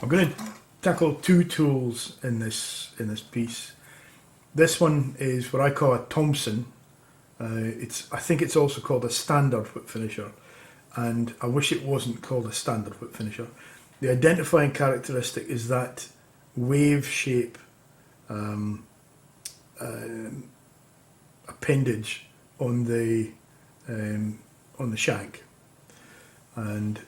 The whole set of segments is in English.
I'm going to tackle two tools in this piece. This one is what I call a Thompson. I think it's also called a standard whip finisher, and I wish it wasn't called a standard whip finisher. The identifying characteristic is that wave shape appendage on the shank, and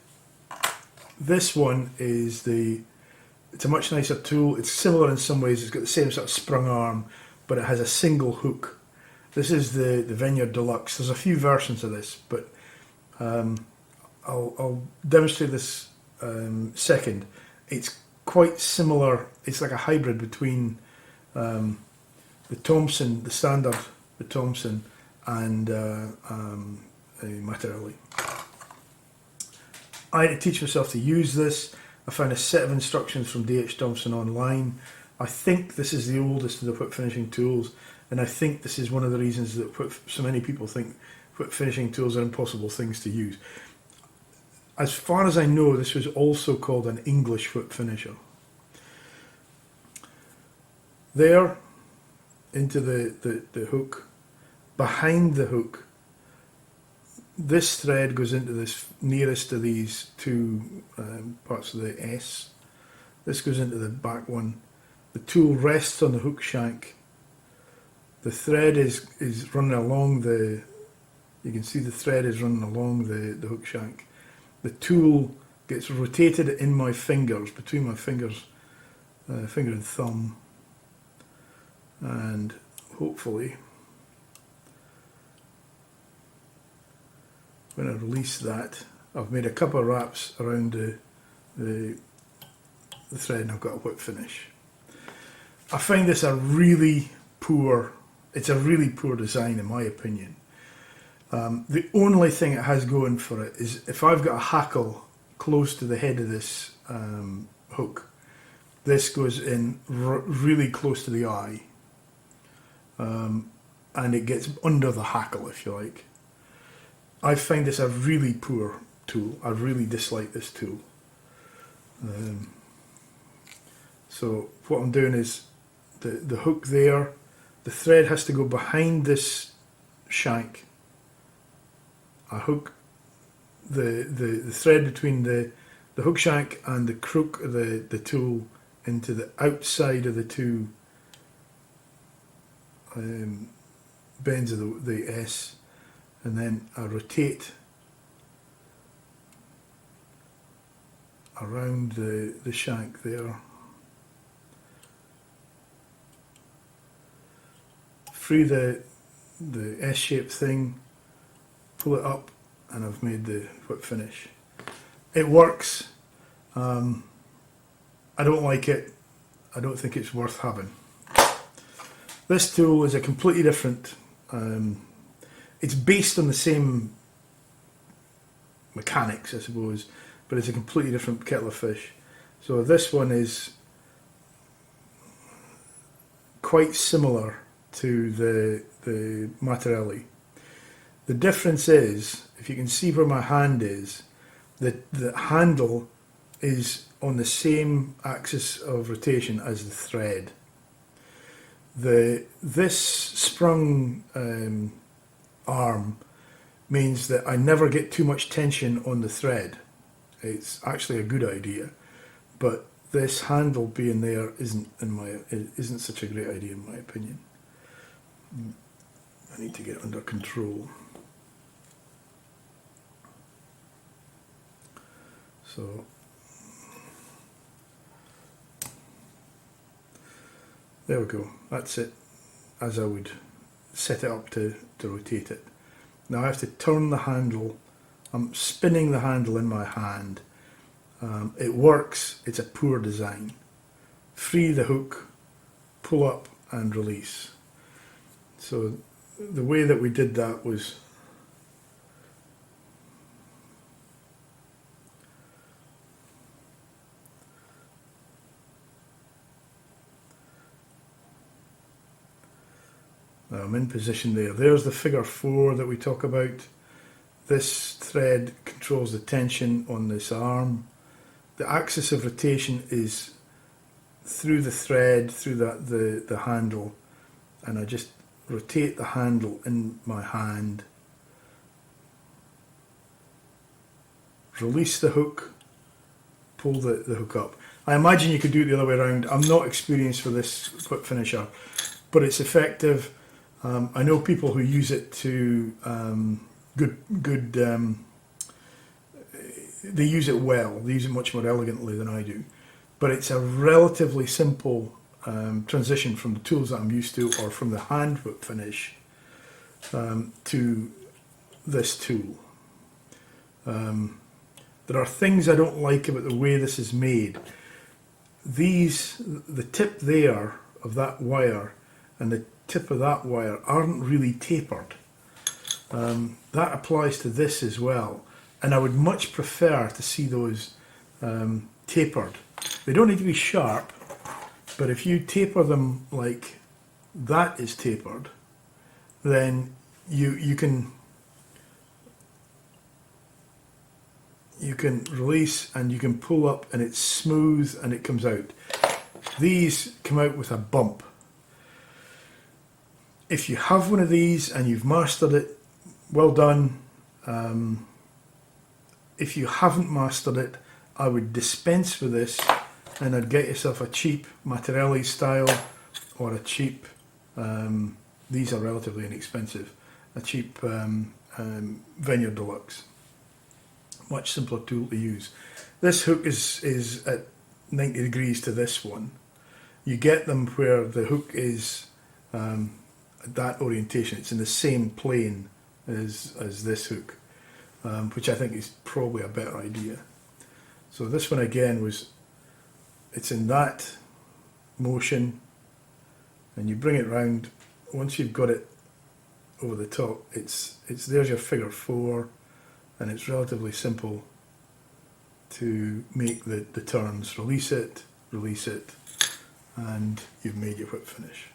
this one is it's a much nicer tool. It's similar in some ways. It's got the same sort of sprung arm, but it has a single hook. This is the Veniard Deluxe. There's a few versions of this, but I'll demonstrate this second. It's quite similar. It's like a hybrid between the Thompson, the standard, the Thompson, and a Materiali. I had to teach myself to use this. I found a set of instructions from D.H. Thompson online. I think this is the oldest of the whip finishing tools, and I think this is one of the reasons that so many people think whip finishing tools are impossible things to use. As far as I know, this was also called an English whip finisher. There, into the hook, behind the hook, this thread goes into this nearest of these two parts of the S. This goes into the back one. The tool rests on the hook shank. The thread is running along you can see the thread is running along the hook shank. The tool gets rotated in my fingers, between my fingers, finger and thumb, and hopefully when I release that, I've made a couple of wraps around the thread and I've got a whip finish. I find this it's a really poor design in my opinion. The only thing it has going for it is if I've got a hackle close to the head of this hook, this goes in really close to the eye, and it gets under the hackle, if you like. I find this a really poor tool. I really dislike this tool. So what I'm doing is the hook there, the thread has to go behind this shank. I hook the thread between the hook shank and the crook of the tool into the outside of the two bends of the S, and then I rotate around the shank there, free the S-shaped thing, pull it up, and I've made the whip finish. It works. I don't like it. I don't think it's worth having. This tool is a completely different, it's based on the same mechanics, I suppose, but it's a completely different kettle of fish. So this one is quite similar to the Materiali. The difference is, if you can see where my hand is, the handle is on the same axis of rotation as the thread. This sprung arm means that I never get too much tension on the thread. It's actually a good idea, but this handle being there isn't such a great idea in my opinion. I need to get it under control. So there we go, that's it, as I would set it up to rotate it. Now I have to turn the handle. I'm spinning the handle in my hand. It works, it's a poor design. Free the hook, pull up and release. So the way that we did that was I'm in position there. There's the figure 4 that we talk about. This thread controls the tension on this arm. the axis of rotation is through the thread, through the handle, and I just rotate the handle in my hand, release the hook, pull the hook up. I imagine you could do it the other way around. I'm not experienced with this whip finisher, but it's effective. I know people who use it to they use it well. They use it much more elegantly than I do. But it's a relatively simple transition from the tools that I'm used to, or from the hand whip finish, to this tool. There are things I don't like about the way this is made. The tip there of that wire and the tip of that wire aren't really tapered. That applies to this as well, and I would much prefer to see those tapered. They don't need to be sharp, but if you taper them like that is tapered, then you can release and you can pull up, and it's smooth and it comes out. These come out with a bump. If you have one of these and you've mastered it, well done. If you haven't mastered it, I would dispense with this, and I'd get yourself a cheap Mattarelli style, or a cheap, these are relatively inexpensive, a cheap Veniard Deluxe. Much simpler tool to use. This hook is at 90 degrees to this one. You get them where the hook is at that orientation. It's in the same plane as this hook, which I think is probably a better idea. So this one again it's in that motion, and you bring it round. Once you've got it over the top, there's your figure 4. And it's relatively simple to make the turns. Release it, and you've made your whip finish.